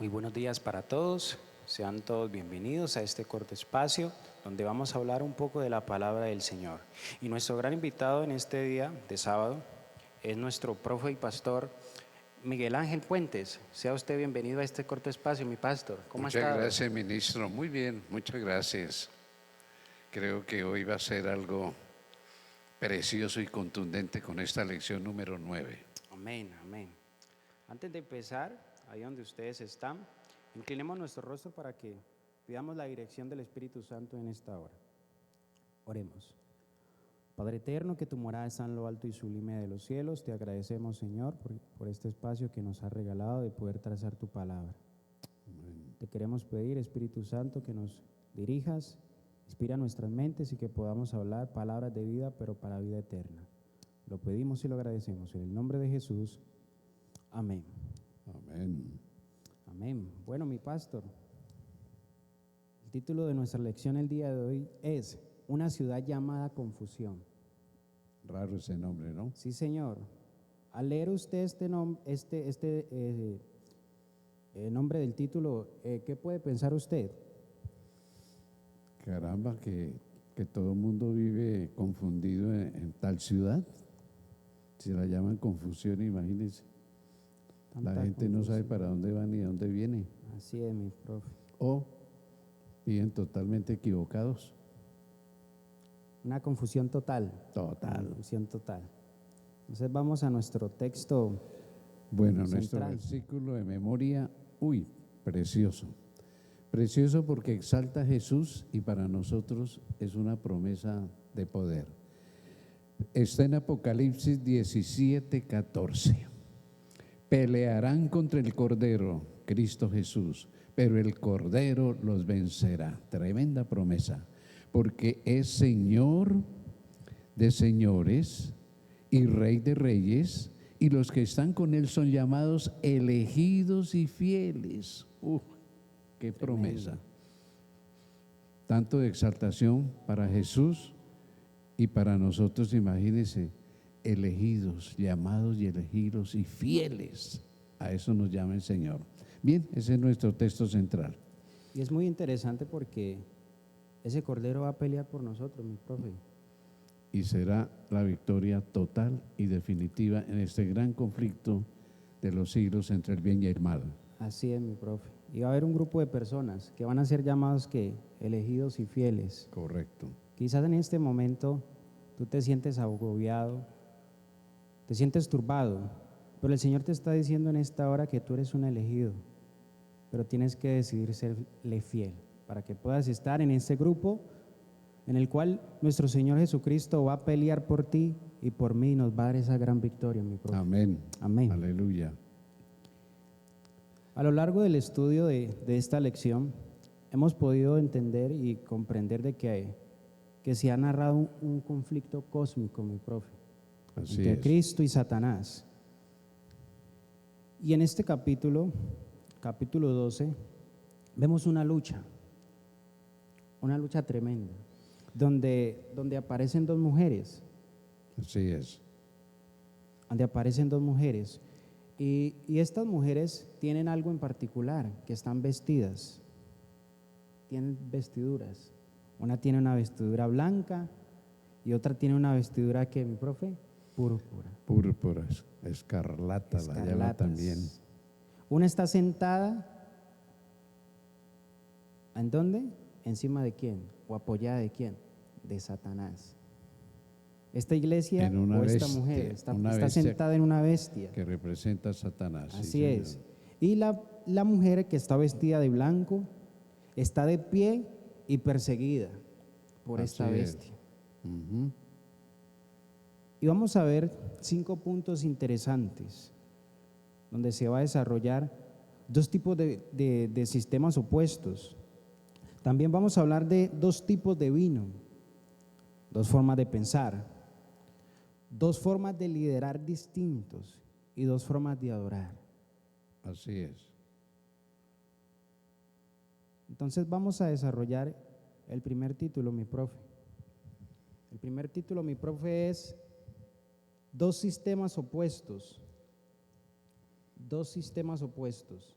Muy buenos días para todos. Sean todos bienvenidos a este corto espacio donde vamos a hablar un poco de la palabra del Señor. Y nuestro gran invitado en este día de sábado es nuestro profe y pastor Miguel Ángel Puentes. Sea usted bienvenido a este corto espacio, mi pastor. ¿Cómo ha Muchas estado? gracias, ministro. Muy bien, muchas gracias. Creo que hoy va a ser algo precioso y contundente con esta lección número 9. Amén, amén. Antes de empezar, ahí donde ustedes están, inclinemos nuestro rostro para que pidamos la dirección del Espíritu Santo en esta hora. Oremos. Padre eterno, que tu morada está en lo alto y sublime de los cielos, te agradecemos, Señor, por este espacio que nos has regalado de poder trazar tu palabra. Te queremos pedir, Espíritu Santo, que nos dirijas, inspira nuestras mentes y que podamos hablar palabras de vida, pero para vida eterna. Lo pedimos y lo agradecemos en el nombre de Jesús. Amén. Amén. Amén. Bueno, mi pastor, el título de nuestra lección el día de hoy es Una ciudad llamada confusión. Raro ese nombre, ¿no? Sí, señor. Al leer usted nombre del título, ¿qué puede pensar usted? Caramba, que todo el mundo vive confundido en tal ciudad. Si la llaman confusión, imagínense. La Tanta gente no sabe confusión. para dónde va ni a dónde viene. Así es, mi profe. O viven totalmente equivocados. Una confusión total. Total. Confusión total. Entonces vamos a nuestro texto. Bueno, nuestro central. versículo de memoria, precioso. Precioso porque exalta a Jesús y para nosotros es una promesa de poder. Está en Apocalipsis 17:14. Pelearán contra el Cordero, Cristo Jesús, pero el Cordero los vencerá. Tremenda promesa, porque es Señor de señores y Rey de reyes, y los que están con Él son llamados elegidos y fieles. ¡Qué promesa! Tanto de exaltación para Jesús y para nosotros, imagínense, elegidos, llamados y elegidos y fieles. A eso nos llama el Señor. Bien, ese es nuestro texto central. Y es muy interesante porque ese Cordero va a pelear por nosotros, mi profe. Y será la victoria total y definitiva en este gran conflicto de los siglos entre el bien y el mal. Así es, mi profe. Y va a haber un grupo de personas que van a ser llamados elegidos y fieles. Correcto. Quizás en este momento tú te sientes agobiado, te sientes turbado, pero el Señor te está diciendo en esta hora que tú eres un elegido, pero tienes que decidir serle fiel para que puedas estar en este grupo en el cual nuestro Señor Jesucristo va a pelear por ti y por mí y nos va a dar esa gran victoria, mi profe. Amén. Amén. Aleluya. A lo largo del estudio de esta lección hemos podido entender y comprender de que se ha narrado un conflicto cósmico, mi profe, Así entre es. Cristo y Satanás. Y en este capítulo 12, vemos una lucha tremenda, donde aparecen dos mujeres. Así es. Donde aparecen dos mujeres. Y estas mujeres tienen algo en particular, que están vestidas, tienen vestiduras. Una tiene una vestidura blanca y otra tiene una vestidura que, mi profe, púrpura. Púrpura, escarlata, la llama Escarlatas. también. Una está sentada, ¿en dónde? ¿Encima de quién? ¿O apoyada de quién? De Satanás. Esta iglesia En una o esta bestia, mujer está bestia sentada en una bestia. que representa a Satanás. Así sí, es. señor. Y la mujer que está vestida de blanco está de pie y perseguida por Así esta es. bestia. Ujú. Y vamos a ver 5 puntos interesantes donde se va a desarrollar dos tipos de sistemas opuestos. También vamos a hablar de 2 tipos de vino, 2 formas de pensar, 2 formas de liderar distintos y 2 formas de adorar. Así es. Entonces vamos a desarrollar el primer título, mi profe. El primer título, mi profe, es 2 sistemas opuestos. 2 sistemas opuestos.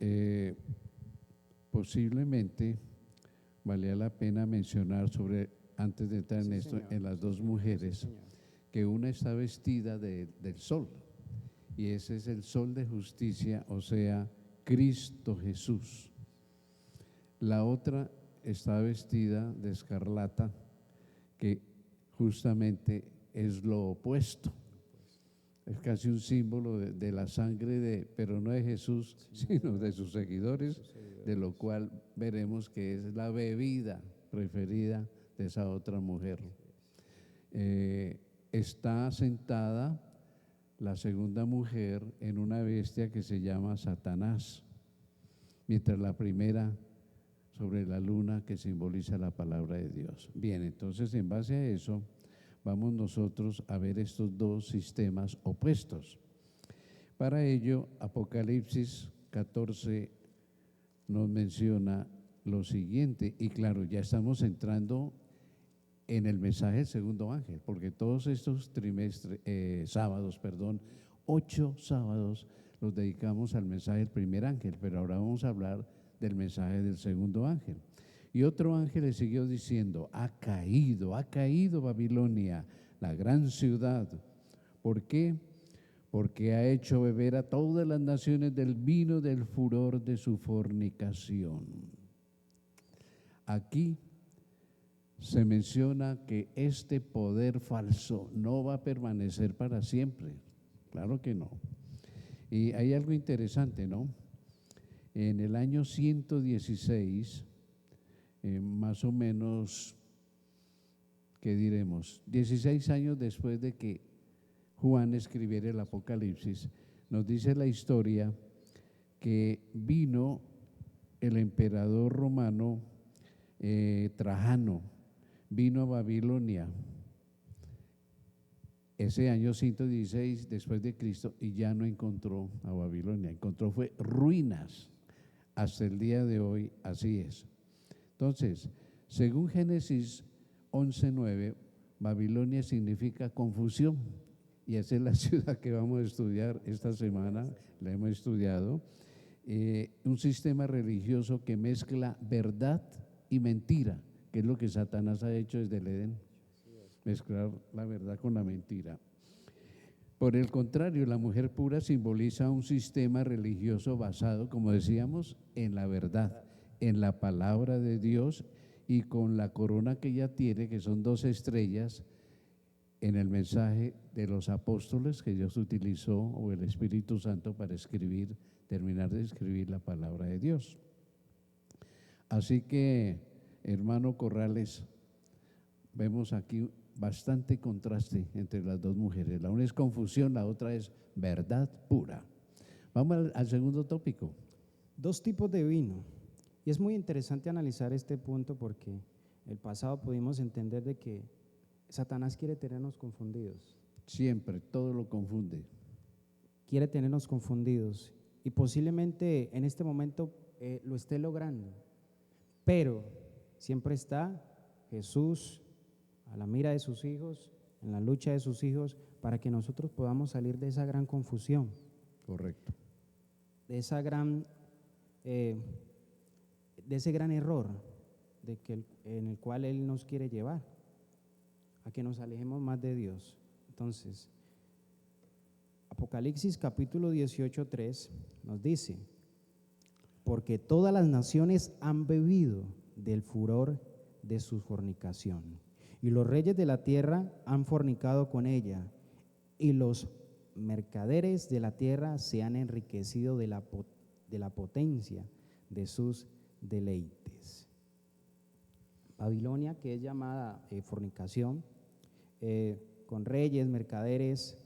Eh, posiblemente valía la pena mencionar sobre, antes de entrar en Sí, esto, señor. en las dos Sí, mujeres, señor. que una está vestida del sol, y ese es el sol de justicia, o sea, Cristo Jesús. La otra está vestida de escarlata, que justamente es lo opuesto. Es casi un símbolo de la sangre, pero no de Jesús, sino de sus seguidores, de lo cual veremos que es la bebida preferida de esa otra mujer. Está sentada la segunda mujer en una bestia que se llama Satanás, mientras la primera sobre la luna, que simboliza la palabra de Dios. Bien, entonces en base a eso vamos nosotros a ver estos dos sistemas opuestos. Para ello, Apocalipsis 14 nos menciona lo siguiente, y claro, ya estamos entrando en el mensaje del segundo ángel, porque todos estos sábados, 8 sábados los dedicamos al mensaje del primer ángel, pero ahora vamos a hablar del mensaje del segundo ángel. Y otro ángel le siguió diciendo: ha caído Babilonia, la gran ciudad. ¿Por qué? Porque ha hecho beber a todas las naciones del vino del furor de su fornicación. Aquí se menciona que este poder falso no va a permanecer para siempre. Claro que no. Y hay algo interesante, ¿no? En el año 116, más o menos, ¿qué diremos? 16 años después de que Juan escribiera el Apocalipsis, nos dice la historia que vino el emperador romano Trajano, vino a Babilonia ese año 116 después de Cristo, y ya no encontró a Babilonia, encontró fue ruinas. Hasta el día de hoy así es. Entonces, según Génesis 11:9, Babilonia significa confusión, y esa es la ciudad que vamos a estudiar esta semana, la hemos estudiado. Un sistema religioso que mezcla verdad y mentira, que es lo que Satanás ha hecho desde el Edén, mezclar la verdad con la mentira. Por el contrario, la mujer pura simboliza un sistema religioso basado, como decíamos, en la verdad, en la palabra de Dios, y con la corona que ella tiene, que son 2 estrellas, en el mensaje de los apóstoles que Dios utilizó, o el Espíritu Santo, para terminar de escribir la palabra de Dios. Así que, hermano Corrales, vemos aquí bastante contraste entre las dos mujeres. La una es confusión, la otra es verdad pura. Vamos al segundo tópico. 2 tipos de vino. Y es muy interesante analizar este punto, porque el pasado pudimos entender de que Satanás quiere tenernos confundidos. Siempre, todo lo confunde. Quiere tenernos confundidos, y posiblemente en este momento lo esté logrando, pero siempre está Jesús a la mira de sus hijos, en la lucha de sus hijos, para que nosotros podamos salir de esa gran confusión. Correcto. De ese gran error en el cual Él nos quiere llevar, a que nos alejemos más de Dios. Entonces, Apocalipsis capítulo 18:3 nos dice: porque todas las naciones han bebido del furor de su fornicación, y los reyes de la tierra han fornicado con ella, y los mercaderes de la tierra se han enriquecido de la potencia de sus deleites. Babilonia, que es llamada fornicación, con reyes, mercaderes,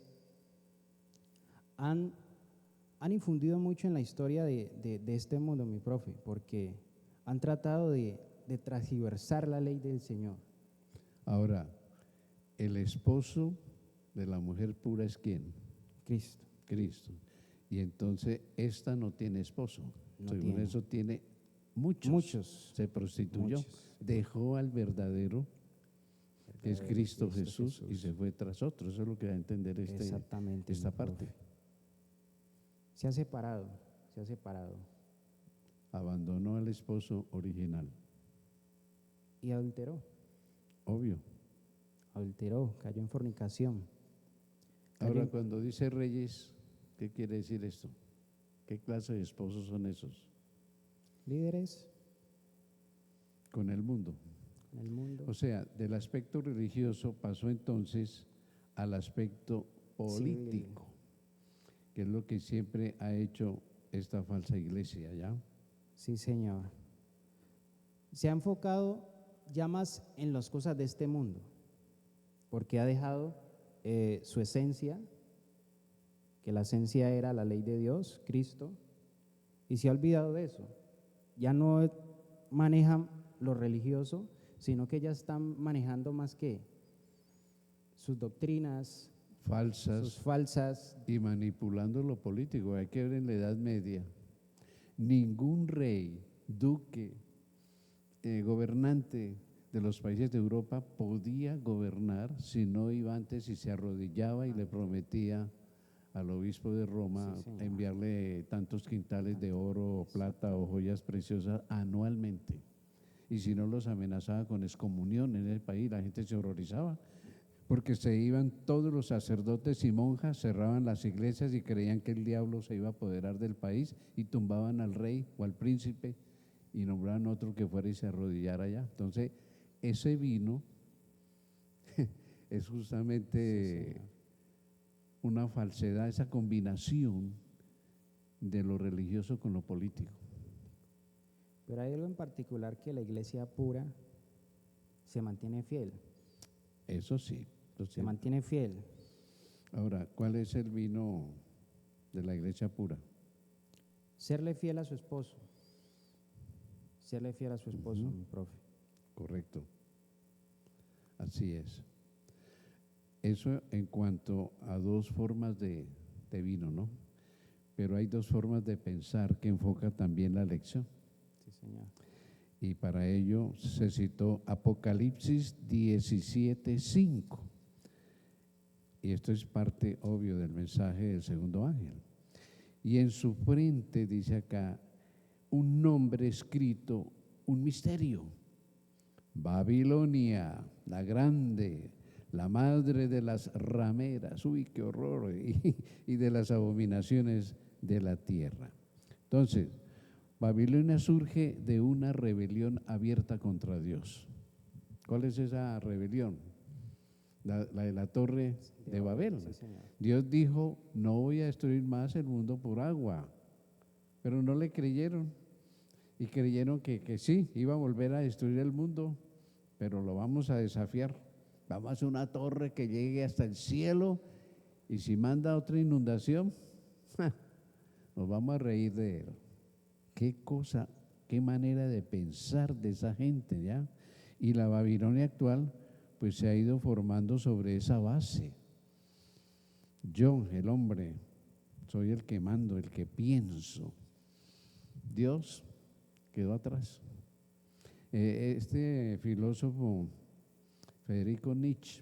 han infundido mucho en la historia de este mundo, mi profe, porque han tratado de transgiversar la ley del Señor. Ahora, el esposo de la mujer pura es ¿quién? Cristo. Cristo. Y entonces esta no tiene esposo. No Según tiene. eso tiene muchos. Se prostituyó. Muchos. Dejó al verdadero, que es Cristo Jesús, y se fue tras otro. Eso es lo que da a entender Exactamente, esta mi parte. profe. Se ha separado, se ha separado. abandonó al esposo original. Y adulteró, Obvio. cayó en fornicación. Cayó Ahora, en- cuando dice reyes, ¿qué quiere decir esto? ¿Qué clase de esposos son esos? líderes Con el mundo. en el mundo. O sea, del aspecto religioso pasó entonces al aspecto político, que es lo que siempre ha hecho esta falsa iglesia, ¿ya? Sí, Señor. Se ha enfocado ya más en las cosas de este mundo, porque ha dejado su esencia, que la esencia era la ley de Dios, Cristo, y se ha olvidado de eso. Ya no manejan lo religioso, sino que ya están manejando más que sus doctrinas, sus Falsas falsas. y manipulando lo político. Hay que ver en la Edad Media, ningún rey, duque, gobernante de los países de Europa podía gobernar si no iba antes y se arrodillaba y le prometía al obispo de Roma Sí, señor. enviarle tantos quintales de oro o plata o joyas preciosas anualmente. Y si no, los amenazaba con excomunión en el país. La gente se horrorizaba porque se iban todos los sacerdotes y monjas, cerraban las iglesias y creían que el diablo se iba a apoderar del país y tumbaban al rey o al príncipe y nombraban otro que fuera y se arrodillara allá. Entonces, ese vino es justamente una falsedad, esa combinación de lo religioso con lo político. Pero hay algo en particular que la iglesia pura se mantiene fiel, Eso sí, lo se cierto. mantiene fiel. Ahora, ¿cuál es el vino de la iglesia pura? Serle fiel a su esposo, serle fiel a su esposo, Ujú. mi profe. Correcto. Así es. Eso en cuanto a dos formas de vino, ¿no? Pero hay dos formas de pensar que enfoca también la lección. Sí, Señor. Y para ello se citó Apocalipsis 17:5. Y esto es parte obvio del mensaje del segundo ángel. Y en su frente, dice acá, un nombre escrito, un misterio. Babilonia, la grande, la madre de las rameras, uy, qué horror, y de las abominaciones de la tierra. Entonces, Babilonia surge de una rebelión abierta contra Dios. ¿Cuál es esa rebelión? La de la torre de Babel. Sí, Señor. Dios dijo, no voy a destruir más el mundo por agua, pero no le creyeron y creyeron que sí, iba a volver a destruir el mundo, pero lo vamos a desafiar. Vamos a hacer una torre que llegue hasta el cielo y si manda otra inundación, nos vamos a reír de él. Qué cosa, qué manera de pensar de esa gente, ¿ya? Y la Babilonia actual, pues se ha ido formando sobre esa base. Yo, el hombre, soy el que mando, el que pienso. Dios quedó atrás. Este filósofo Federico Nietzsche,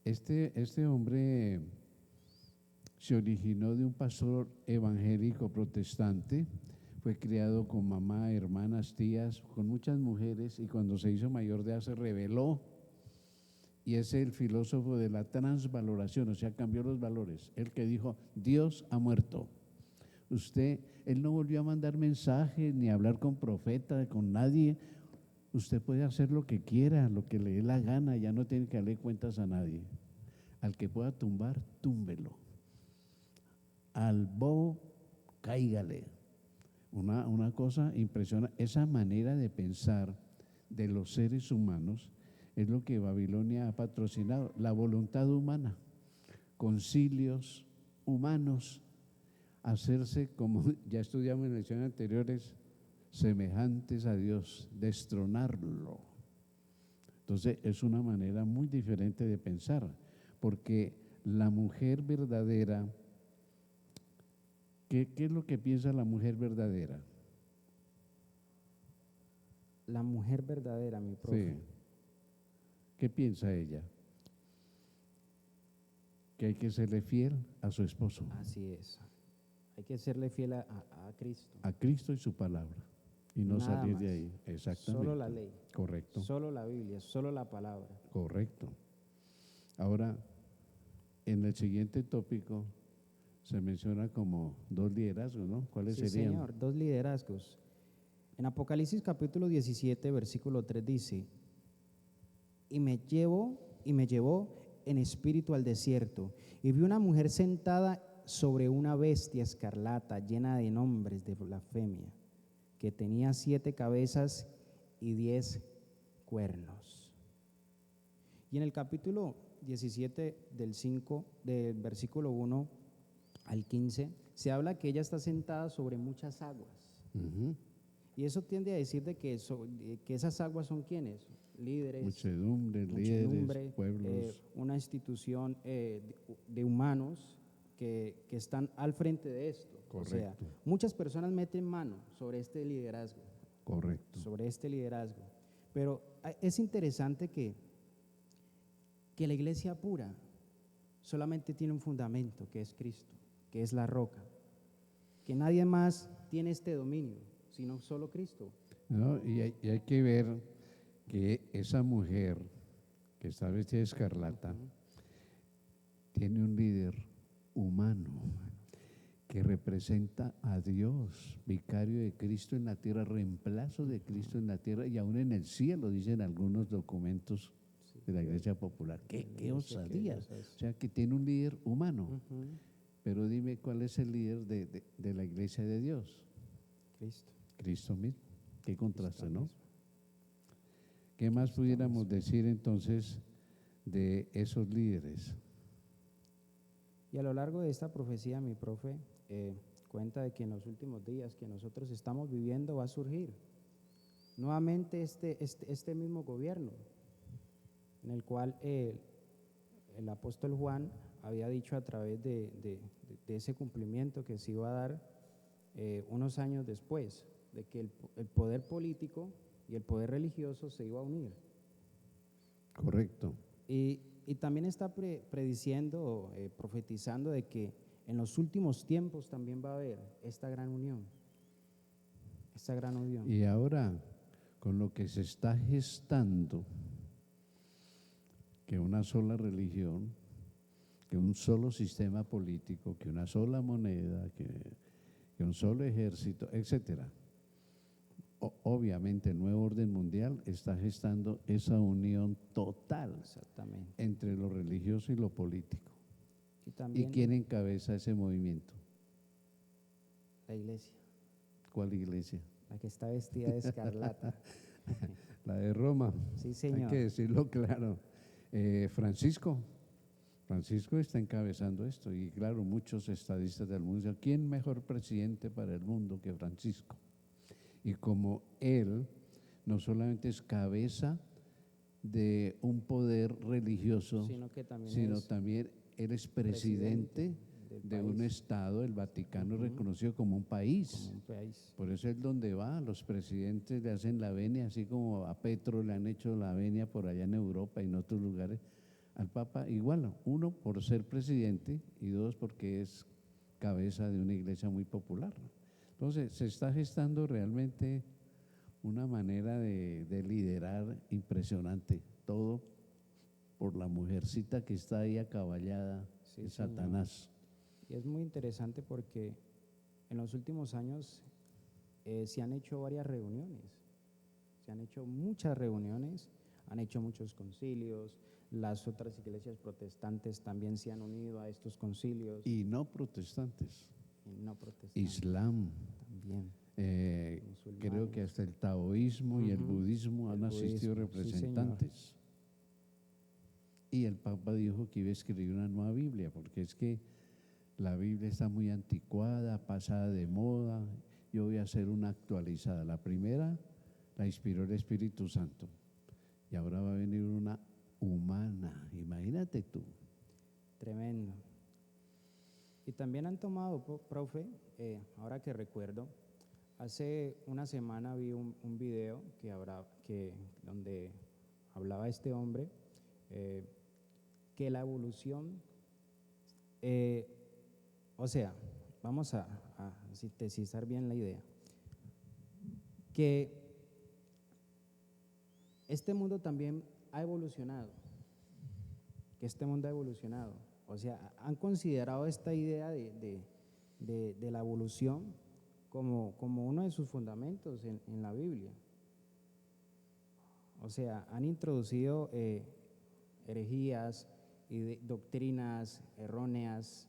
este hombre se originó de un pastor evangélico protestante, fue criado con mamá, hermanas, tías, con muchas mujeres y cuando se hizo mayor de edad se rebeló y es el filósofo de la transvaloración, o sea, cambió los valores, el que dijo, Dios ha muerto. Él no volvió a mandar mensajes ni a hablar con profeta, con nadie. Usted puede hacer lo que quiera, lo que le dé la gana, ya no tiene que darle cuentas a nadie. Al que pueda tumbar, túmbelo. Al bobo, cáigale. Una cosa impresionante, esa manera de pensar de los seres humanos es lo que Babilonia ha patrocinado, la voluntad humana, concilios humanos, hacerse como ya estudiamos en lecciones anteriores, semejantes a Dios, destronarlo. Entonces es una manera muy diferente de pensar, porque la mujer verdadera, ¿qué es lo que piensa la mujer verdadera? La mujer verdadera, mi profe. Sí. ¿Qué piensa ella? Que hay que serle fiel a su esposo. Así es. Hay que serle fiel a Cristo. A Cristo y su palabra. Y no Nada salir de más. ahí. Exactamente. Solo la ley, Correcto. solo la Biblia, solo la palabra. Correcto. Ahora, en el siguiente tópico se menciona como 2 liderazgos, ¿no? ¿Cuáles Sí, serían? Señor, 2 liderazgos. En Apocalipsis capítulo 17, versículo 3 dice, y me llevó en espíritu al desierto, y vi una mujer sentada sobre una bestia escarlata llena de nombres de blasfemia, que tenía 7 cabezas y 10 cuernos. Y en el capítulo 17 del versículo 1 al 15, se habla que ella está sentada sobre muchas aguas. Ujú. Y eso tiende a decir de que esas aguas son ¿quiénes? Líderes, Muchedumbre, muchedumbre, líderes, pueblos. una institución de humanos que están al frente de esto. O sea, Correcto. muchas personas meten mano sobre este liderazgo, Correcto. Pero es interesante que la iglesia pura solamente tiene un fundamento, que es Cristo, que es la roca, que nadie más tiene este dominio, sino solo Cristo. ¿No? Y hay que ver que esa mujer que está vestida de escarlata tiene un líder humano que representa a Dios, vicario de Cristo en la tierra, reemplazo de Cristo en la tierra y aún en el cielo, dicen algunos documentos de la Iglesia Popular. ¡Qué osadía! O sea, que tiene un líder humano. Pero dime, ¿cuál es el líder de la Iglesia de Dios? Cristo. Cristo mismo. Qué contraste, Cristo ¿no? mismo. ¿Qué más pudiéramos decir entonces de esos líderes? Y a lo largo de esta profecía, mi profe cuenta de que en los últimos días que nosotros estamos viviendo va a surgir nuevamente este mismo gobierno, en el cual el apóstol Juan había dicho a través de ese cumplimiento que se iba a dar unos años después, de que el poder político y el poder religioso se iba a unir. Correcto. Y también está prediciendo, profetizando de que en los últimos tiempos también va a haber esta gran unión. Esta gran unión. Y ahora, con lo que se está gestando, que una sola religión, que un solo sistema político, que una sola moneda, que un solo ejército, etcétera. Obviamente el nuevo orden mundial está gestando esa unión total Exactamente. entre lo religioso y lo político. Y también ¿Y quién encabeza ese movimiento? la iglesia, ¿Cuál iglesia? la que está vestida de escarlata. La de Roma. Sí, señor. Hay que decirlo claro. Francisco está encabezando esto y claro, muchos estadistas del mundo dicen, ¿quién mejor presidente para el mundo que Francisco? Y como él no solamente es cabeza de un poder religioso, Sino que también sino es también él es presidente del de un país. estado, el Vaticano, reconocido como un país. Como un país. Por eso es donde va, los presidentes le hacen la venia, así como a Petro le han hecho la venia por allá en Europa y en otros lugares. Al Papa igual, uno por ser presidente y dos porque es cabeza de una iglesia muy popular. Entonces se está gestando realmente una manera de liderar impresionante, todo por la mujercita que está ahí acaballada, Sí, de señor. Satanás. Y es muy interesante porque en los últimos años se han hecho varias reuniones, se han hecho muchas reuniones, han hecho muchos concilios, las otras iglesias protestantes también se han unido a estos concilios, Y no protestantes, y no protestantes Islam, también. Musulmanes. creo que hasta el taoísmo y el Ujú, budismo han el asistido budismo, sí, representantes. Y el Papa dijo que iba a escribir una nueva Biblia, porque es que la Biblia está muy anticuada, pasada de moda. Yo voy a hacer una actualizada. La primera la inspiró el Espíritu Santo y ahora va a venir una humana. Imagínate tú. Tremendo. Y también han tomado, profe, ahora que recuerdo, hace una semana vi un video donde hablaba este hombre que la evolución, o sea, vamos a sintetizar bien la idea, que este mundo también ha evolucionado, que este mundo ha evolucionado. O sea, han considerado esta idea de la evolución como uno de sus fundamentos en la Biblia. O sea, han introducido herejías y doctrinas erróneas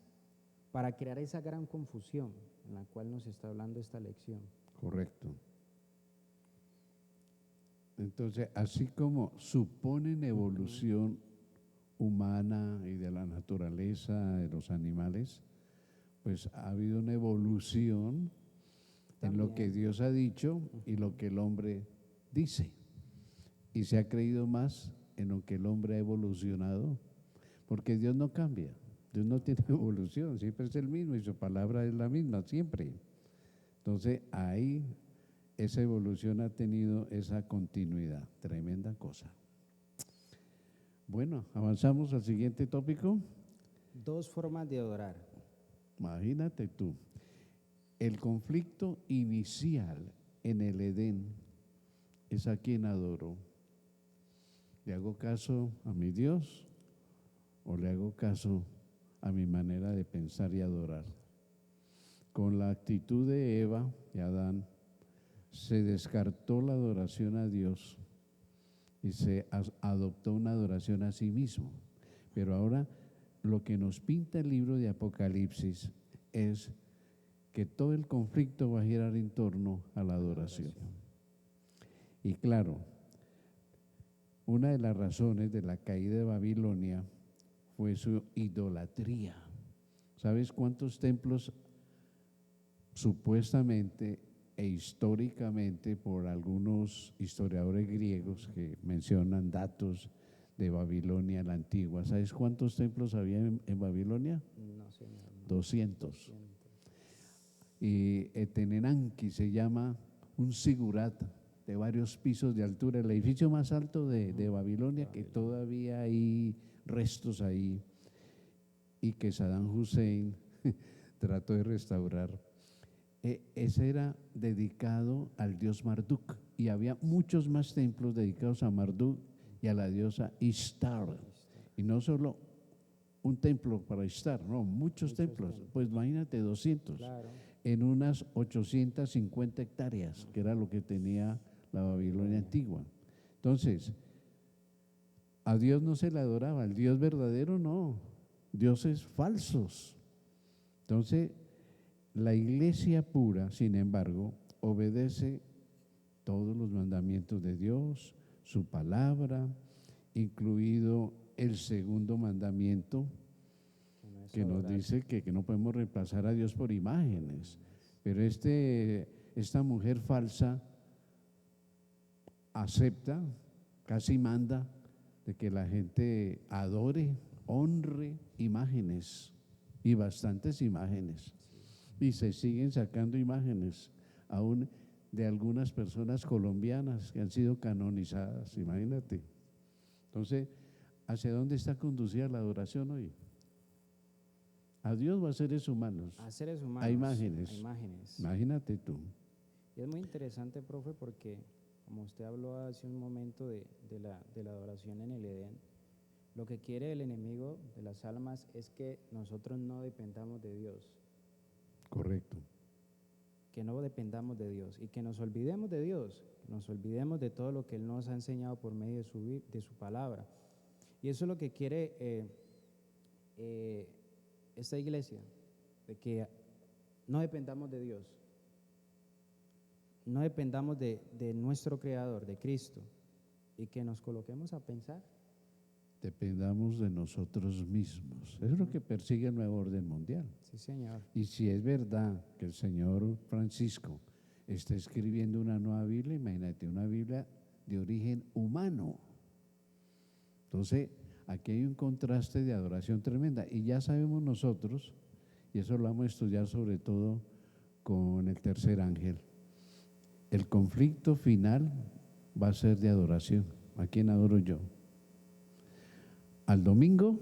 para crear esa gran confusión en la cual nos está hablando esta lección. Correcto. Entonces, así como suponen evolución humana y de la naturaleza, de los animales, pues ha habido una evolución en lo que También. Dios ha dicho y lo que el hombre dice. Y se ha creído más en lo que el hombre ha evolucionado, porque Dios no cambia, Dios no tiene evolución, siempre es el mismo y su palabra es la misma, siempre. Entonces ahí esa evolución ha tenido esa continuidad, tremenda cosa. Bueno, avanzamos al siguiente tópico. 2 formas de adorar. Imagínate tú, el conflicto inicial en el Edén es a quien adoro. ¿Le hago caso a mi Dios o le hago caso a mi manera de pensar y adorar? Con la actitud de Eva y Adán se descartó la adoración a Dios y se adoptó una adoración a sí mismo. Pero ahora lo que nos pinta el libro de Apocalipsis es que todo el conflicto va a girar en torno a la adoración. Y claro, una de las razones de la caída de Babilonia fue su idolatría. ¿Sabes cuántos templos supuestamente e históricamente por algunos historiadores griegos que mencionan datos de Babilonia la antigua? ¿Sabes cuántos templos había en Babilonia? No, señor. 200. Y Etenenanki se llama un sigurat de varios pisos de altura, el edificio más alto de Babilonia, que todavía hay restos ahí y que Saddam Hussein trató de restaurar. Ese era dedicado al dios Marduk y había muchos más templos dedicados a Marduk y a la diosa Ishtar. Y no solo un templo para Ishtar, no, muchos templos. Pues imagínate 200 Claro. en unas 850 hectáreas, que era lo que tenía la Babilonia antigua. Entonces, a Dios no se le adoraba, al Dios verdadero no, dioses falsos. Entonces, la iglesia pura, sin embargo, obedece todos los mandamientos de Dios, su palabra, incluido el segundo mandamiento, que nos dice que no podemos reemplazar a Dios por imágenes. Pero esta mujer falsa acepta, casi manda, de que la gente adore, honre imágenes, y bastantes imágenes. Y se siguen sacando imágenes, aún de algunas personas colombianas que han sido canonizadas, imagínate. Entonces, ¿hacia dónde está conducida la adoración hoy? A Dios o a seres humanos. A seres humanos. A imágenes. A imágenes. Imagínate tú. Y es muy interesante, profe, porque como usted habló hace un momento de la adoración en el Edén, lo que quiere el enemigo de las almas es que nosotros no dependamos de Dios. Correcto. Que no dependamos de Dios y que nos olvidemos de Dios, que nos olvidemos de todo lo que Él nos ha enseñado por medio de su palabra. Y eso es lo que quiere esta iglesia, de que no dependamos de Dios, no dependamos de nuestro Creador, de Cristo, y que nos coloquemos a pensar. Dependamos de nosotros mismos. Eso es lo que persigue el nuevo orden mundial. Sí, señor. Y si es verdad que el señor Francisco está escribiendo una nueva Biblia, imagínate, una Biblia de origen humano. Entonces, aquí hay un contraste de adoración tremenda. Y ya sabemos nosotros, y eso lo vamos a estudiar sobre todo con el tercer ángel, el conflicto final va a ser de adoración. ¿A quién adoro yo? ¿Al domingo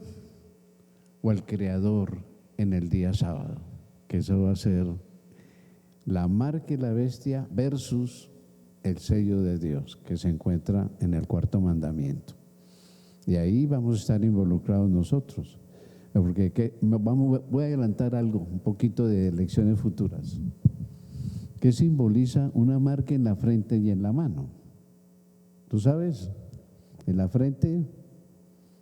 o al Creador en el día sábado? que eso va a ser la marca y la bestia versus el sello de Dios que se encuentra en el cuarto mandamiento. Y ahí vamos a estar involucrados nosotros. Porque voy a adelantar algo, un poquito de lecciones futuras. ¿Qué simboliza una marca en la frente y en la mano? ¿Tú sabes? En la frente,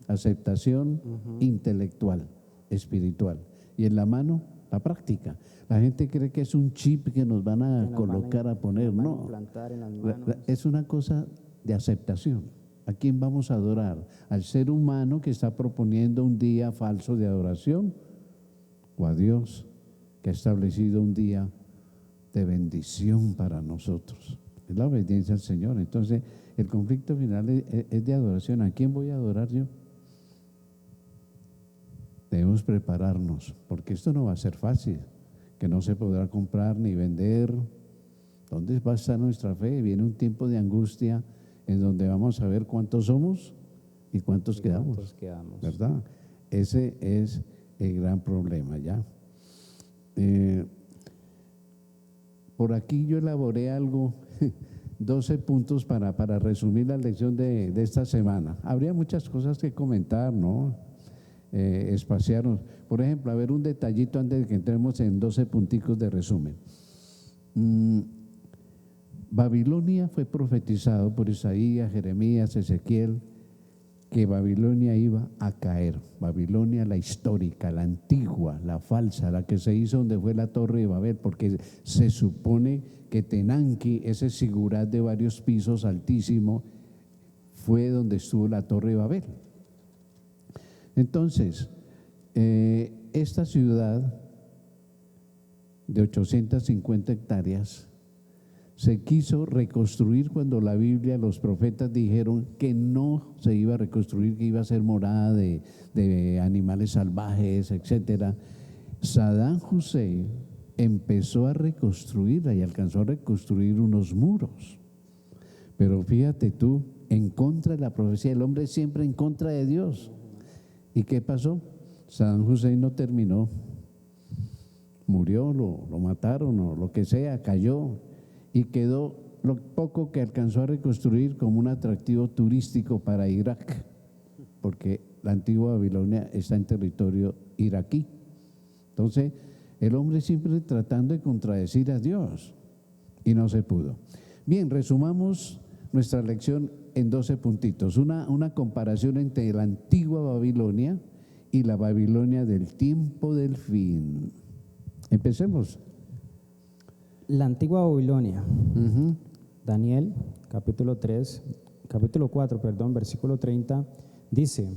aceptación intelectual, espiritual. Y en la mano, la práctica. La gente cree que es un chip que nos van a colocar, a poner. No, implantar en las manos. es una cosa de aceptación. ¿A quién vamos a adorar? ¿Al ser humano que está proponiendo un día falso de adoración? ¿O a Dios que ha establecido un día de bendición para nosotros? Es la obediencia al Señor. Entonces, el conflicto final es de adoración. ¿A quién voy a adorar yo? Debemos prepararnos, porque esto no va a ser fácil, que no se podrá comprar ni vender. ¿Dónde va a estar nuestra fe? Viene un tiempo de angustia en donde vamos a ver cuántos somos y cuántos quedamos, ¿verdad? Ese es el gran problema, ¿ya? Por aquí yo elaboré algo, 12 puntos para resumir la lección de esta semana. Habría muchas cosas que comentar, ¿no? Espaciarnos. Por ejemplo, a ver un detallito antes de que entremos en 12 punticos de resumen. Babilonia fue profetizado por Isaías, Jeremías, Ezequiel, que Babilonia iba a caer. Babilonia, la histórica, la antigua, la falsa, la que se hizo donde fue la Torre de Babel, porque se supone que Tenanqui, ese sigurat de varios pisos altísimo, fue donde estuvo la Torre de Babel. Entonces, esta ciudad de 850 hectáreas se quiso reconstruir cuando la Biblia, los profetas dijeron que no se iba a reconstruir, que iba a ser morada de animales salvajes, etcétera. Saddam Hussein empezó a reconstruirla y alcanzó a reconstruir unos muros. Pero fíjate tú, en contra de la profecía, el hombre siempre en contra de Dios. ¿Y qué pasó? Saddam Hussein no terminó, murió, lo mataron o lo que sea, cayó. Y quedó lo poco que alcanzó a reconstruir como un atractivo turístico para Irak, porque la antigua Babilonia está en territorio iraquí. Entonces, el hombre siempre tratando de contradecir a Dios y no se pudo. Bien, resumamos nuestra lección en 12 puntitos. Una comparación entre la antigua Babilonia y la Babilonia del tiempo del fin. Empecemos. La antigua Babilonia. Daniel, capítulo 4, versículo 30, dice: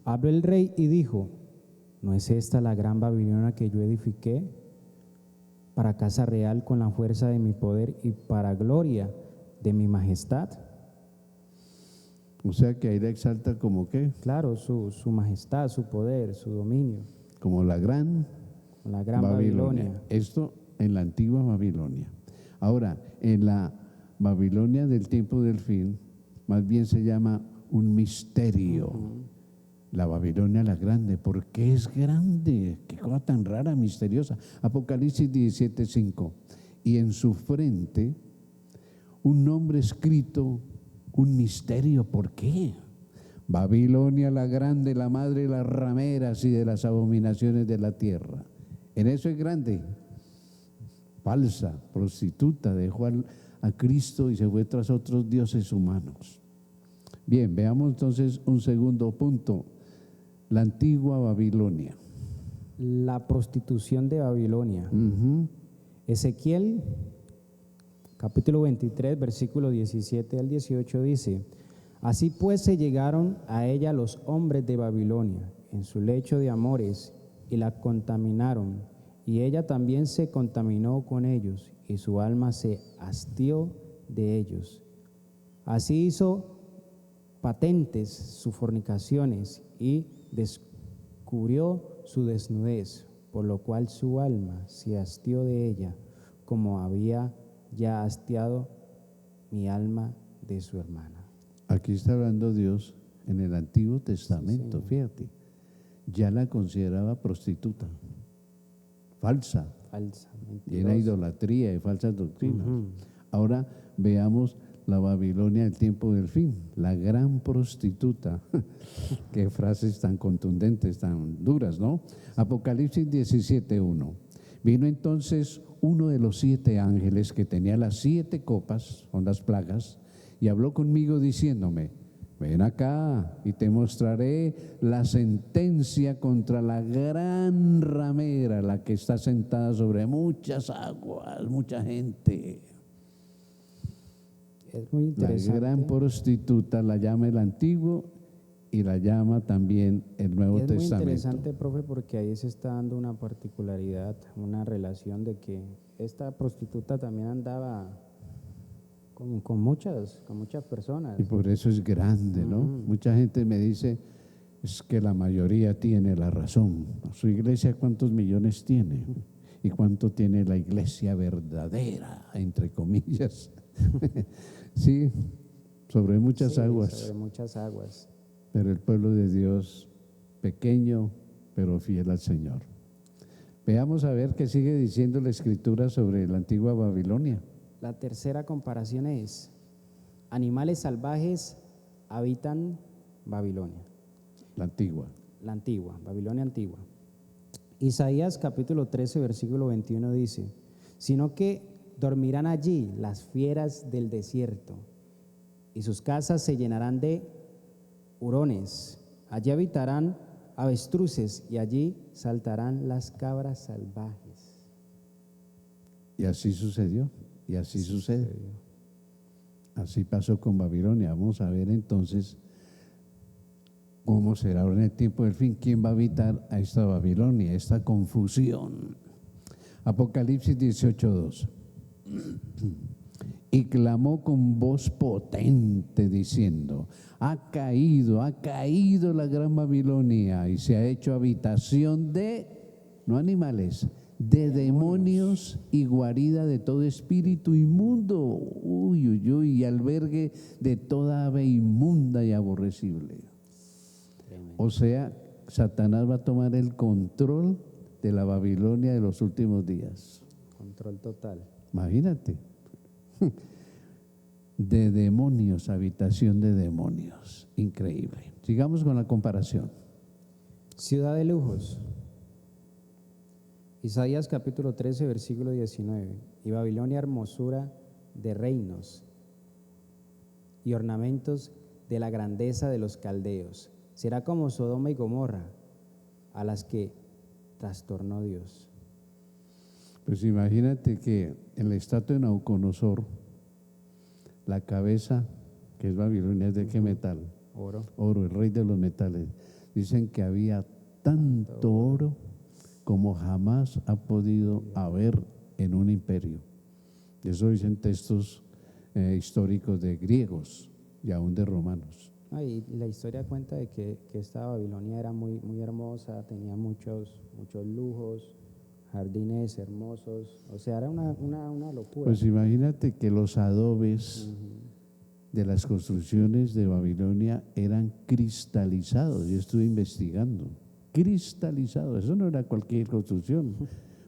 habló el rey y dijo: ¿no es esta la gran Babilonia que yo edifiqué para casa real con la fuerza de mi poder y para gloria de mi majestad? O sea que ahí la exalta como ¿qué? Claro, su majestad, su poder, su dominio. Como la gran Babilonia. Esto en la antigua Babilonia. Ahora, en la Babilonia del tiempo del fin, más bien se llama un misterio. La Babilonia la grande. ¿Por qué es grande? Qué cosa tan rara, misteriosa. Apocalipsis 17:5. Y en su frente un nombre escrito, un misterio. ¿Por qué? Babilonia la grande, la madre de las rameras y de las abominaciones de la tierra. En eso es grande. Falsa, prostituta, dejó a Cristo y se fue tras otros dioses humanos. Bien, veamos entonces un segundo punto. La antigua Babilonia. La prostitución de Babilonia. Ezequiel, capítulo 23, versículo 17 al 18 dice: así pues se llegaron a ella los hombres de Babilonia en su lecho de amores y la contaminaron, y ella también se contaminó con ellos, y su alma se hastió de ellos. Así hizo patentes sus fornicaciones y descubrió su desnudez, por lo cual su alma se hastió de ella, como había ya hastiado mi alma de su hermana. Aquí está hablando Dios en el Antiguo Testamento, Sí. fíjate, ya la consideraba prostituta, falsa, falsa, llena de mentirosa. idolatría, de falsas doctrinas. Ujú. Ahora veamos la Babilonia del tiempo del fin, la gran prostituta. Qué frases tan contundentes, tan duras, ¿no? Apocalipsis 17:1. Vino entonces uno de los 7 ángeles que tenía las 7 copas, son las plagas, y habló conmigo diciéndome: ven acá y te mostraré la sentencia contra la gran ramera, la que está sentada sobre muchas aguas, mucha gente. Es muy La gran interesante. prostituta la llama el Antiguo y la llama también el Y Nuevo es muy Testamento. interesante, profe, porque ahí se está dando una particularidad, una relación de que esta prostituta también andaba con muchas personas. Y por eso es grande, ¿no? Ujú. Mucha gente me dice, es que la mayoría tiene la razón. ¿Su iglesia cuántos millones tiene? ¿Y cuánto tiene la iglesia verdadera, entre comillas? Sí, sobre muchas Sí, aguas. sobre muchas aguas. Pero el pueblo de Dios, pequeño, pero fiel al Señor. Veamos a ver qué sigue diciendo la Escritura sobre la antigua Babilonia. La tercera comparación es: animales salvajes habitan Babilonia, La antigua. la antigua, Babilonia antigua. Isaías capítulo 13, versículo 21 dice: sino que dormirán allí las fieras del desierto, y sus casas se llenarán de hurones. Allí habitarán avestruces, y allí saltarán las cabras salvajes. Y así sucedió, y así sucede. Así pasó con Babilonia. Vamos a ver entonces cómo será ahora en el tiempo del fin. ¿Quién va a habitar a esta Babilonia, esta confusión? Apocalipsis 18:2. Y clamó con voz potente diciendo: ha caído la gran Babilonia y se ha hecho habitación de, no animales, de demonios y guarida de todo espíritu inmundo, uy, uy, uy, y albergue de toda ave inmunda y aborrecible. Tremendo. O sea, Satanás va a tomar el control de la Babilonia de los últimos días. Control total. Imagínate. De demonios, habitación de demonios. Increíble. Sigamos con la comparación. Ciudad de lujos. Isaías capítulo 13, versículo 19. Y Babilonia, hermosura de reinos y ornamentos de la grandeza de los caldeos. Será como Sodoma y Gomorra, a las que trastornó Dios. Pues imagínate que en la estatua de Nabucodonosor, la cabeza, que es Babilonia, ¿es de qué metal? Oro. Oro, el rey de los metales. Dicen que había tanto oro como jamás ha podido haber en un imperio. Eso dicen textos históricos de griegos y aún de romanos. Y la historia cuenta de que esta Babilonia era muy hermosa, tenía muchos lujos, jardines hermosos, o sea, era una locura. Pues imagínate que los adobes de las construcciones de Babilonia eran cristalizados. Yo estuve investigando. Cristalizados, eso no era cualquier construcción.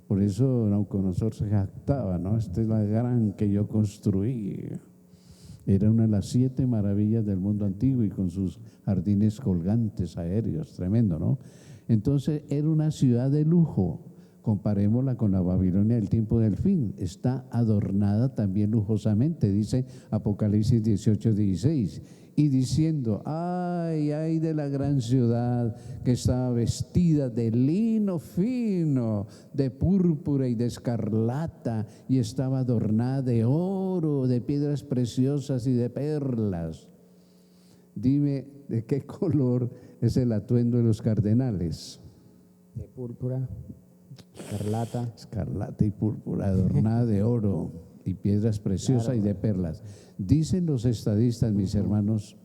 Por eso Nabucodonosor se jactaba, ¿no? Esta es la gran que yo construí. Era una de las 7 maravillas del mundo antiguo y con sus jardines colgantes aéreos, tremendo, ¿no? Entonces era una ciudad de lujo. Comparémosla con la Babilonia del tiempo del fin. Está adornada también lujosamente, dice Apocalipsis 18:16. Y diciendo: ay de la gran ciudad que estaba vestida de lino fino, de púrpura y de escarlata, y estaba adornada de oro, de piedras preciosas y de perlas. Dime, ¿de qué color es el atuendo de los cardenales? De púrpura, escarlata. Escarlata y púrpura, adornada de oro y piedras preciosas, Claro. y de perlas. Dicen los estadistas, mis hermanos,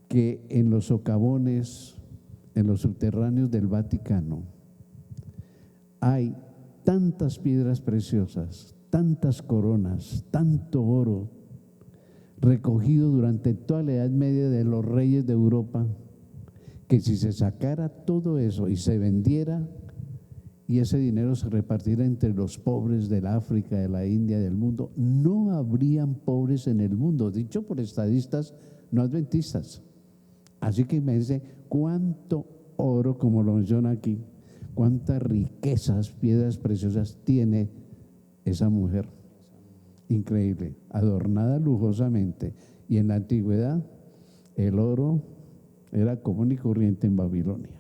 que en los socavones, en los subterráneos del Vaticano, hay tantas piedras preciosas, tantas coronas, tanto oro recogido durante toda la Edad Media de los reyes de Europa, que si se sacara todo eso y se vendiera, y ese dinero se repartiera entre los pobres del África, de la India, del mundo, no habrían pobres en el mundo, dicho por estadistas no adventistas. Así que me dice cuánto oro, como lo menciona aquí, cuántas riquezas, piedras preciosas tiene esa mujer. Increíble, adornada lujosamente. Y en la antigüedad el oro era común y corriente en Babilonia.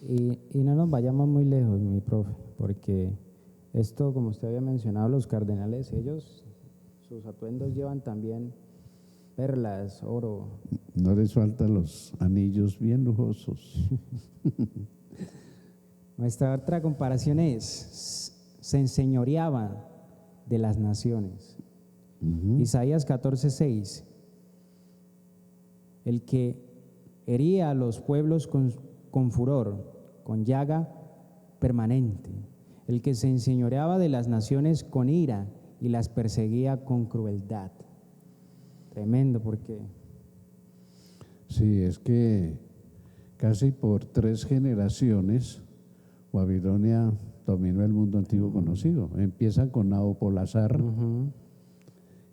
Y no nos vayamos muy lejos, mi profe, porque esto, como usted había mencionado, los cardenales, ellos, sus atuendos llevan también perlas, oro. No les faltan los anillos bien lujosos. Nuestra otra comparación es, se enseñoreaba de las naciones. Isaías 14:6, el que hería a los pueblos con furor, con llaga permanente, el que se enseñoreaba de las naciones con ira y las perseguía con crueldad. Tremendo, porque Sí, es que casi por 3 generaciones Babilonia dominó el mundo antiguo conocido. Empieza con Nabopolassar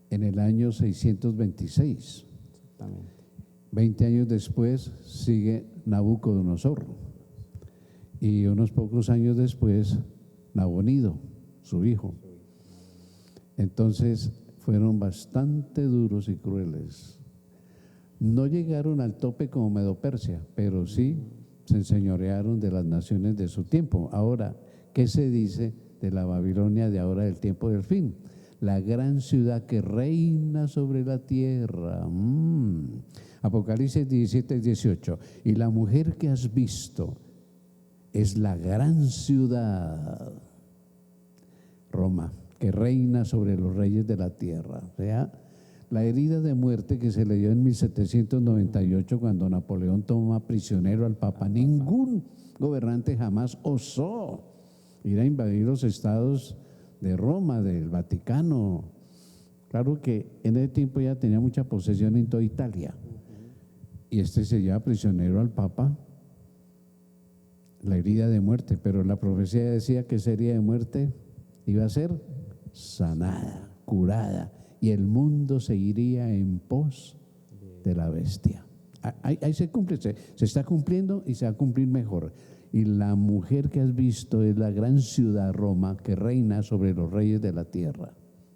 en el año 626. exactamente. 20 años después sigue Nabucodonosor. Y unos pocos años después, Nabonido, su hijo. Entonces fueron bastante duros y crueles. No llegaron al tope como Medo-Persia, pero sí se enseñorearon de las naciones de su tiempo. Ahora, ¿qué se dice de la Babilonia de ahora, del tiempo del fin? La gran ciudad que reina sobre la tierra. Apocalipsis 17:18. Y la mujer que has visto es la gran ciudad, Roma, que reina sobre los reyes de la tierra. O sea, la herida de muerte que se le dio en 1798 cuando Napoleón toma prisionero al Papa. Ningún gobernante jamás osó ir a invadir los estados de Roma, del Vaticano. Claro que en ese tiempo ya tenía mucha posesión en toda Italia. Y se lleva prisionero al Papa, la herida de muerte, pero la profecía decía que esa herida de muerte iba a ser sanada, curada, y el mundo seguiría en pos de la bestia. Ahí se cumple, se está cumpliendo y se va a cumplir mejor. Y la mujer que has visto es la gran ciudad Roma que reina sobre los reyes de la tierra.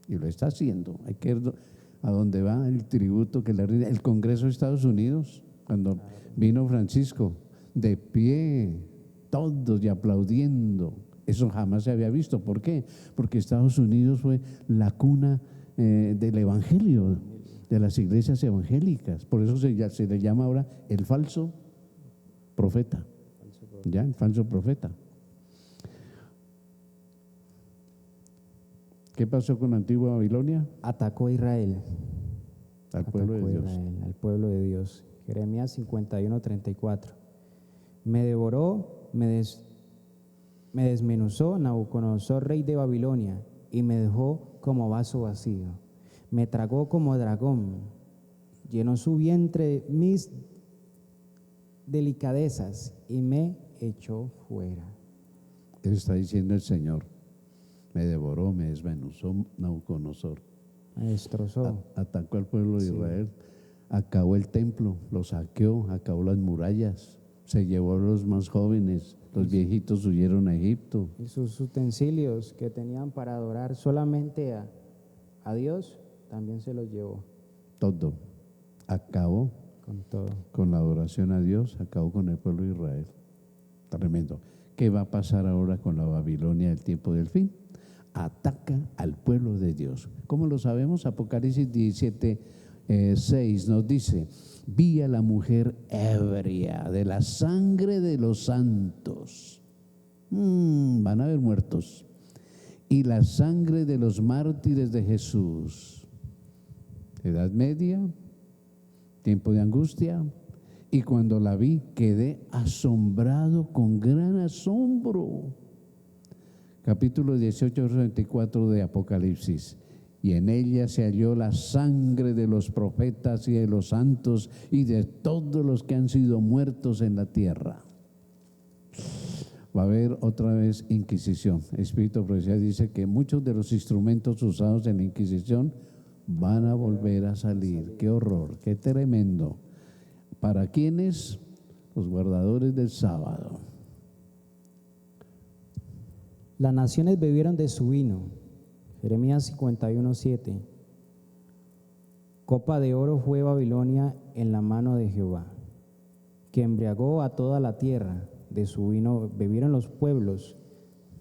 Y lo está haciendo. Hay que ver a dónde va el tributo que le rinde el Congreso de Estados Unidos. Cuando vino Francisco, de pie, todos y aplaudiendo. Eso jamás se había visto. ¿Por qué? Porque Estados Unidos fue la cuna del evangelio, de las iglesias evangélicas. Por eso se le llama ahora el falso profeta. Ya, el falso profeta. ¿Qué pasó con la antigua Babilonia? Atacó a Israel. Al pueblo de Dios. Israel, al pueblo de Dios. Jeremías 51:34. Me devoró, me desmenuzó Nabucodonosor, rey de Babilonia, y me dejó como vaso vacío. Me tragó como dragón, llenó su vientre de mis delicadezas y me echó fuera. Eso está diciendo el Señor. Me devoró, me desmenuzó Nabucodonosor. Me destrozó. Atacó al pueblo de Israel, acabó el templo, lo saqueó, acabó las murallas, se llevó a los más jóvenes, los viejitos huyeron a Egipto. Y sus utensilios que tenían para adorar solamente a Dios, también se los llevó. Todo. Acabó Con todo. con la adoración a Dios, acabó con el pueblo de Israel. Tremendo. ¿Qué va a pasar ahora con la Babilonia del tiempo del fin? Ataca al pueblo de Dios. ¿Cómo lo sabemos? Apocalipsis 17:6 nos dice: vi a la mujer ebria de la sangre de los santos. Van a haber muertos. Y la sangre de los mártires de Jesús. Edad media, tiempo de angustia. Y cuando la vi, quedé asombrado con gran asombro. Capítulo 18, verso 24 de Apocalipsis. Y en ella se halló la sangre de los profetas y de los santos y de todos los que han sido muertos en la tierra. va a haber otra vez Inquisición. Espíritu de Profecía dice que muchos de los instrumentos usados en la Inquisición van a volver a salir. ¡Qué horror! ¡Qué tremendo! ¿Para quiénes? Los guardadores del sábado. Las naciones bebieron de su vino. Jeremías 51:7. Copa de oro fue Babilonia en la mano de Jehová, que embriagó a toda la tierra. De su vino bebieron los pueblos,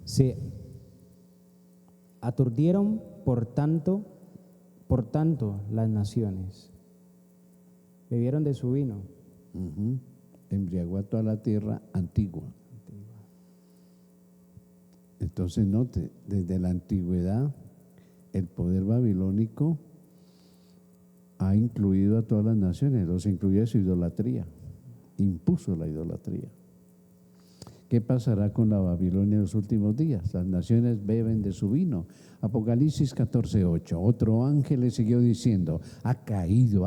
se aturdieron por tanto las naciones. Bebieron de su vino. Embriagó a toda la tierra antigua. Entonces note, desde la antigüedad el poder babilónico ha incluido a todas las naciones, los incluye su idolatría, impuso la idolatría. ¿Qué pasará con la Babilonia en los últimos días? Las naciones beben de su vino. Apocalipsis 14:8. Otro ángel le siguió diciendo: ha caído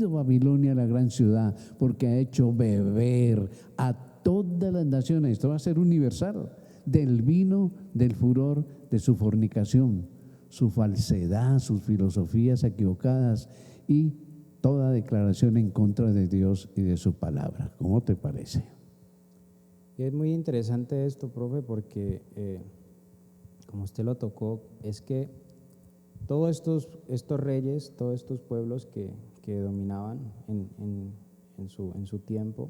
Babilonia, la gran ciudad, porque ha hecho beber a todas las naciones. Esto va a ser universal, del vino del furor de su fornicación, su falsedad, sus filosofías equivocadas y toda declaración en contra de Dios y de su palabra. ¿Cómo te parece? Y es muy interesante esto, profe, porque como usted lo tocó, es que todos estos reyes, todos estos pueblos que dominaban en su tiempo,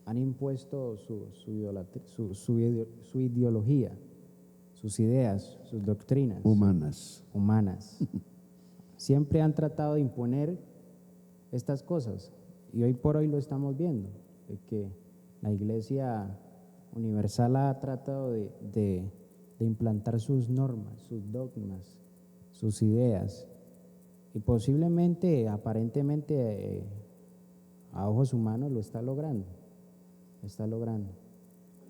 han impuesto su ideología, sus ideas, sus doctrinas Humanas. Siempre han tratado de imponer estas cosas, y hoy por hoy lo estamos viendo, de que la Iglesia Universal ha tratado de implantar sus normas, sus dogmas, sus ideas, y posiblemente, aparentemente, a ojos humanos lo está logrando.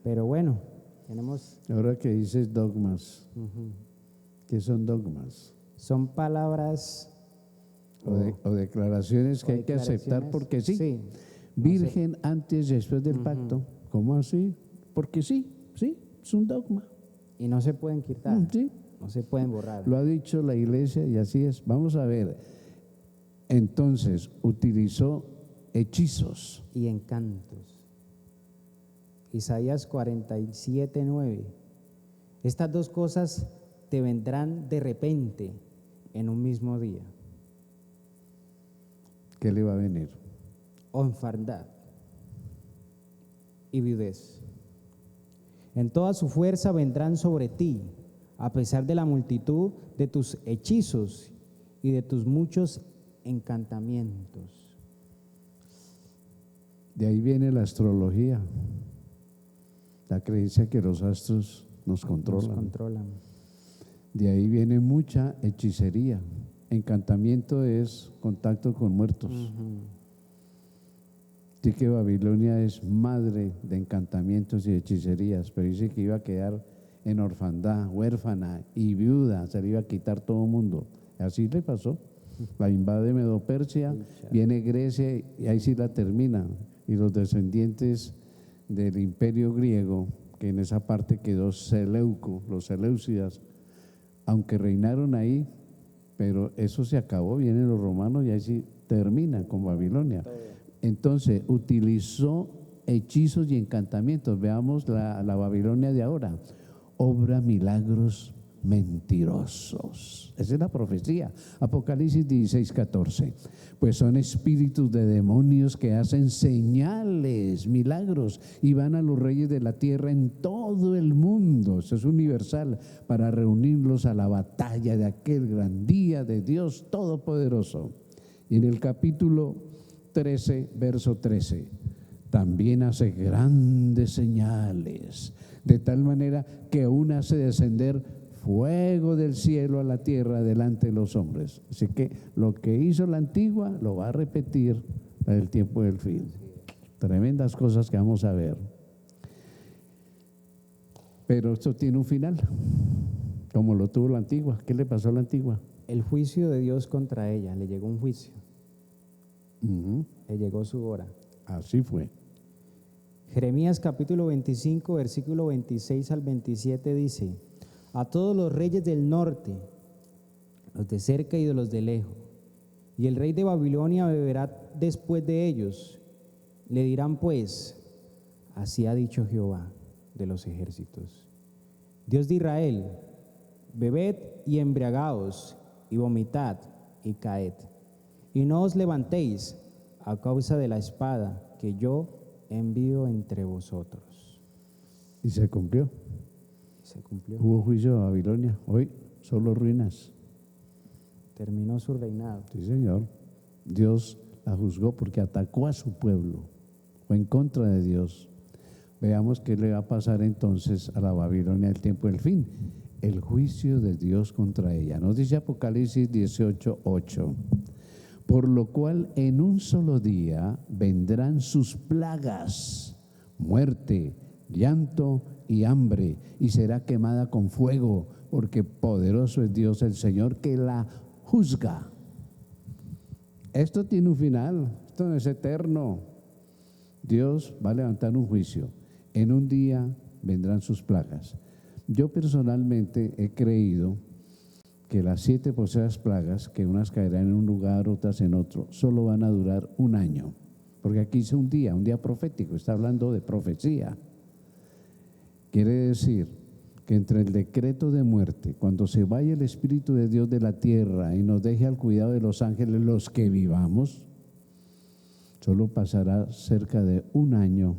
Pero bueno, tenemos... Ahora que dices dogmas, ¿qué son dogmas? Son palabras o declaraciones que hay que aceptar porque sí. Virgen antes y después del pacto. ¿Cómo así? Porque sí, es un dogma. Y no se pueden quitar, sí. No se pueden borrar. Lo ha dicho la Iglesia y así es. Vamos a ver. Entonces, utilizó hechizos y encantos. Isaías 47:9. Estas dos cosas te vendrán de repente en un mismo día. ¿Qué le va a venir? Orfandad y viudez. En toda su fuerza vendrán sobre ti, a pesar de la multitud de tus hechizos y de tus muchos encantamientos. De ahí viene la astrología, la creencia que los astros nos controlan. De ahí viene mucha hechicería. Encantamiento es contacto con muertos. Así que Babilonia es madre de encantamientos y hechicerías, pero dice que iba a quedar en orfandad, huérfana y viuda, se le iba a quitar todo el mundo. Así le pasó. La invade Medo-Persia, viene Grecia y ahí sí la termina. Y los descendientes del imperio griego, que en esa parte quedó Seleuco, los Seleucidas, aunque reinaron ahí, pero eso se acabó, vienen los romanos y ahí sí termina con Babilonia. Entonces utilizó hechizos y encantamientos. Veamos la Babilonia de ahora. Obra milagros mentirosos. Esa es la profecía. Apocalipsis 16:14. Pues son espíritus de demonios que hacen señales, milagros, y van a los reyes de la tierra en todo el mundo. Eso es universal, para reunirlos a la batalla de aquel gran día de Dios Todopoderoso. Y en el capítulo 13, verso 13, también hace grandes señales, de tal manera que aún hace descender fuego del cielo a la tierra delante de los hombres. Así que lo que hizo la antigua lo va a repetir en el tiempo del fin. Tremendas cosas que vamos a ver. Pero esto tiene un final, como lo tuvo la antigua. ¿Qué le pasó a la antigua? El juicio de Dios contra ella, le llegó un juicio. Le llegó su hora. Así fue. Jeremías capítulo 25, versículo 26 al 27 dice: a todos los reyes del norte, los de cerca y de los de lejos, y el rey de Babilonia beberá después de ellos. Le dirán pues: así ha dicho Jehová de los ejércitos, Dios de Israel: bebed y embriagaos, y vomitad y caed, y no os levantéis a causa de la espada que yo envío entre vosotros. Y se cumplió. Se cumplió. Hubo juicio a Babilonia. Hoy solo ruinas. Terminó su reinado. Sí, Señor. Dios la juzgó porque atacó a su pueblo. Fue en contra de Dios. Veamos qué le va a pasar entonces a la Babilonia el tiempo del fin. El juicio de Dios contra ella. Nos dice Apocalipsis 18:8. Por lo cual en un solo día vendrán sus plagas, muerte, llanto y hambre, y será quemada con fuego, porque poderoso es Dios el Señor que la juzga. Esto tiene un final, esto no es eterno. Dios va a levantar un juicio. En un día vendrán sus plagas. Yo personalmente he creído que las 7 poseas plagas, que unas caerán en un lugar, otras en otro, solo van a durar un año. Porque aquí dice un día profético, está hablando de profecía. Quiere decir que entre el decreto de muerte, cuando se vaya el Espíritu de Dios de la tierra y nos deje al cuidado de los ángeles, los que vivamos, solo pasará cerca de un año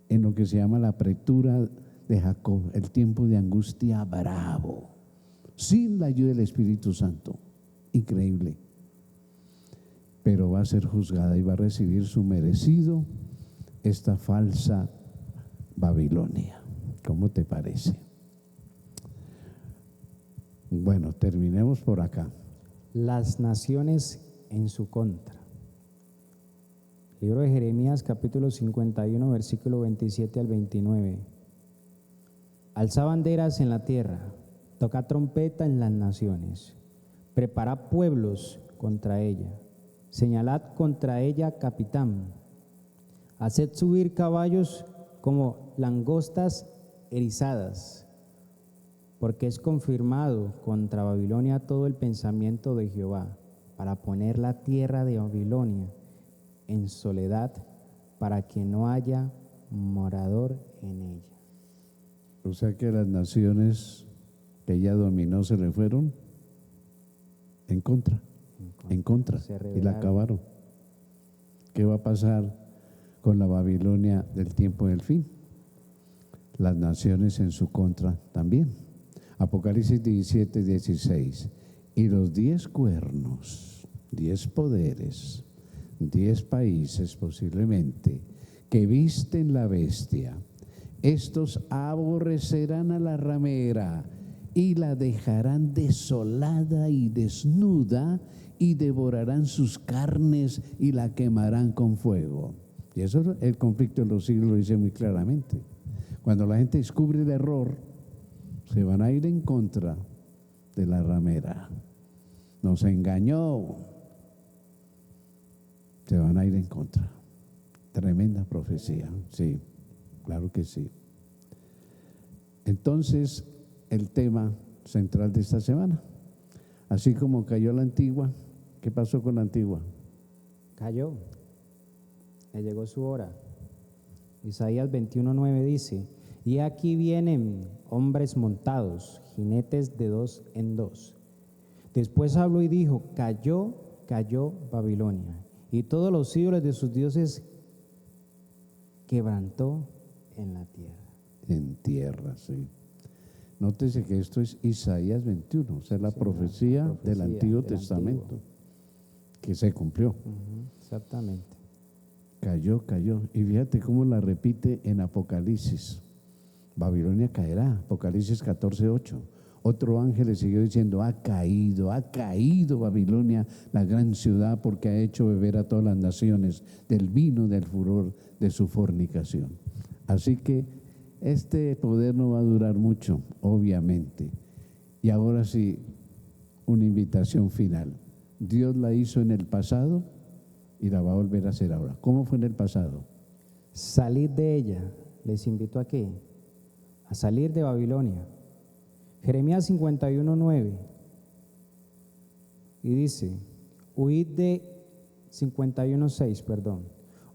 en lo que se llama la apretura de Jacob, el tiempo de angustia bravo, sin la ayuda del Espíritu Santo. Increíble. Pero va a ser juzgada y va a recibir su merecido esta falsa Babilonia. ¿Cómo te parece? Bueno, terminemos por acá. Las naciones en su contra. Libro de Jeremías capítulo 51, versículo 27 al 29. Alza banderas en la tierra, toca trompeta en las naciones, preparad pueblos contra ella, señalad contra ella capitán, haced subir caballos como langostas erizadas, porque es confirmado contra Babilonia todo el pensamiento de Jehová, para poner la tierra de Babilonia en soledad, para que no haya morador en ella. O sea que las naciones que ella dominó se le fueron en contra, y la acabaron. ¿Qué va a pasar con la Babilonia del tiempo del fin? Las naciones en su contra también. Apocalipsis 17:16. Y los 10 cuernos, 10 poderes, 10 países posiblemente, que visten la bestia, estos aborrecerán a la ramera y la dejarán desolada y desnuda, y devorarán sus carnes y la quemarán con fuego. Y eso el conflicto de los siglos lo dice muy claramente. Cuando la gente descubre el error, se van a ir en contra de la ramera. Nos engañó. Se van a ir en contra. Tremenda profecía, sí, claro que sí. Entonces, el tema central de esta semana, así como cayó la antigua, ¿qué pasó con la antigua? Cayó, le llegó su hora. Isaías 21:9 dice: y aquí vienen hombres montados, jinetes de 2 en 2. Después habló y dijo: cayó Babilonia, y todos los ídolos de sus dioses quebrantó en la tierra. En tierra, sí. Nótese que esto es Isaías 21, o sea, la profecía del Antiguo Testamento, que se cumplió. Exactamente. Cayó. Y fíjate cómo la repite en Apocalipsis. Babilonia caerá, Apocalipsis 14:8. Otro ángel le siguió diciendo: ha caído Babilonia, la gran ciudad, porque ha hecho beber a todas las naciones del vino del furor de su fornicación. Así que este poder no va a durar mucho, obviamente. Y ahora sí, una invitación final. Dios la hizo en el pasado y la va a volver a hacer ahora. ¿Cómo fue en el pasado? salid de ella. Les invito a qué? A salir de Babilonia. Jeremías 51:9. Y dice, huid de 51:6, perdón.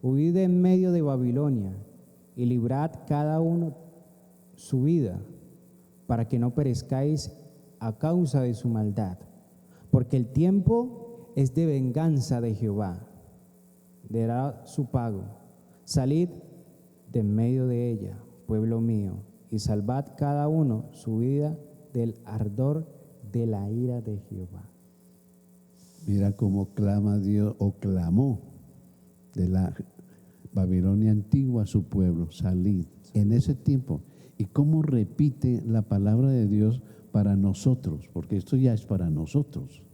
Huid de en medio de Babilonia y librad cada uno su vida, para que no perezcáis a causa de su maldad, porque el tiempo es de venganza de Jehová, dará su pago. Salid de en medio de ella, pueblo mío, y salvad cada uno su vida del ardor de la ira de Jehová. Mira cómo clama Dios, o clamó de la Babilonia antigua a su pueblo, salid en ese tiempo. Y cómo repite la palabra de Dios para nosotros, porque esto ya es para nosotros.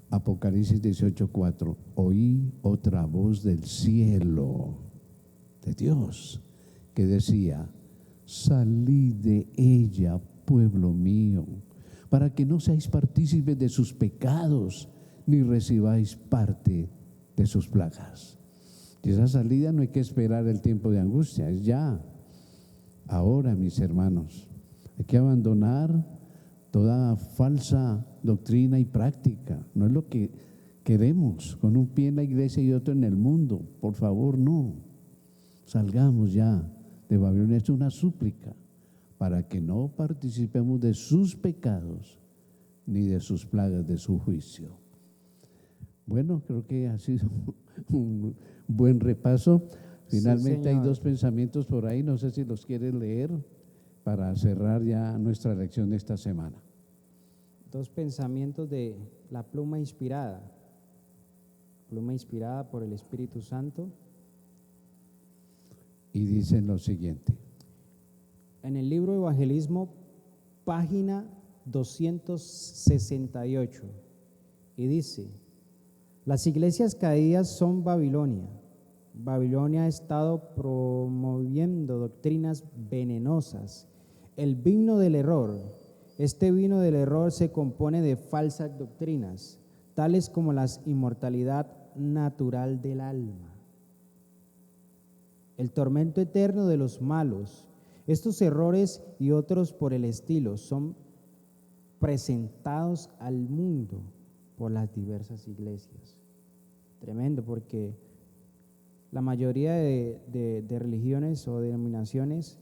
Apocalipsis 18:4, oí otra voz del cielo, de Dios, que decía, salid de ella, pueblo mío, para que no seáis partícipes de sus pecados, ni recibáis parte de sus plagas. Y esa salida no hay que esperar el tiempo de angustia, es ya, ahora, mis hermanos. Hay que abandonar toda falsa doctrina y práctica. No es lo que queremos, con un pie en la iglesia y otro en el mundo. Por favor, no. Salgamos ya de Babilonia. Es una súplica para que no participemos de sus pecados ni de sus plagas, de su juicio. Bueno, creo que ha sido un buen repaso. Finalmente hay dos pensamientos por ahí, no sé si los quieres leer para cerrar ya nuestra lección de esta semana. Dos pensamientos de la pluma inspirada por el Espíritu Santo. Y dicen lo siguiente. En el libro Evangelismo, página 268, y dice, las iglesias caídas son Babilonia. Babilonia ha estado promoviendo doctrinas venenosas. El vino del error. Este vino del error se compone de falsas doctrinas, tales como la inmortalidad natural del alma, el tormento eterno de los malos. Estos errores y otros por el estilo son presentados al mundo por las diversas iglesias. Tremendo, porque la mayoría de religiones o denominaciones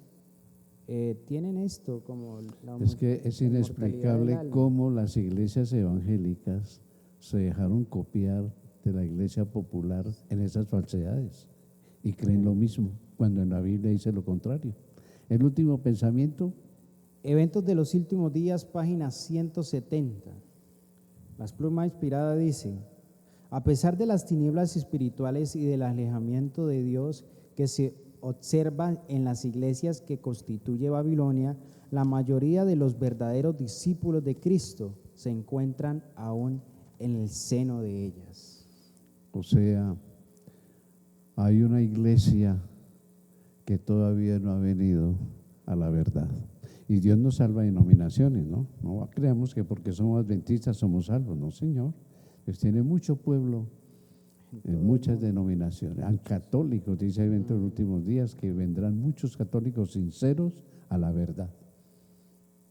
tienen esto como es que es inexplicable cómo las iglesias evangélicas se dejaron copiar de la iglesia popular en esas falsedades y creen lo mismo cuando en la Biblia dice lo contrario. El último pensamiento. Eventos de los últimos días, página 170. Las plumas inspiradas dicen, a pesar de las tinieblas espirituales y del alejamiento de Dios que se observa en las iglesias que constituye Babilonia, la mayoría de los verdaderos discípulos de Cristo se encuentran aún en el seno de ellas. O sea, hay una iglesia que todavía no ha venido a la verdad. Y Dios nos salva de denominaciones, ¿no? No creamos que porque somos adventistas somos salvos, no, Señor. Dios tiene mucho pueblo en muchas denominaciones. Hay católicos, dice ahí dentro de los últimos días, que vendrán muchos católicos sinceros a la verdad.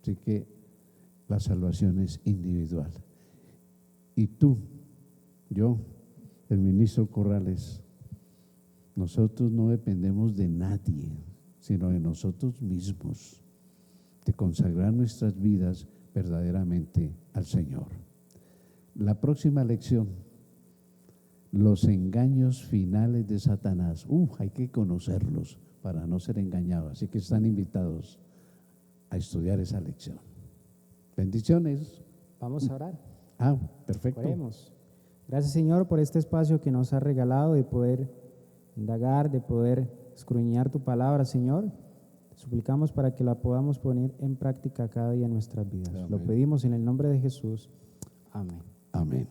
Así que la salvación es individual. Y tú, yo, el ministro Corrales, nosotros no dependemos de nadie, sino de nosotros mismos, de consagrar nuestras vidas verdaderamente al Señor. La próxima lección, los engaños finales de Satanás. Hay que conocerlos para no ser engañados. Así que están invitados a estudiar esa lección. Bendiciones. Vamos a orar. Perfecto. Oremos. Gracias, Señor, por este espacio que nos has regalado de poder indagar, de poder escudriñar tu palabra, Señor. Te suplicamos para que la podamos poner en práctica cada día en nuestras vidas. Amén. Lo pedimos en el nombre de Jesús. Amén. Amén.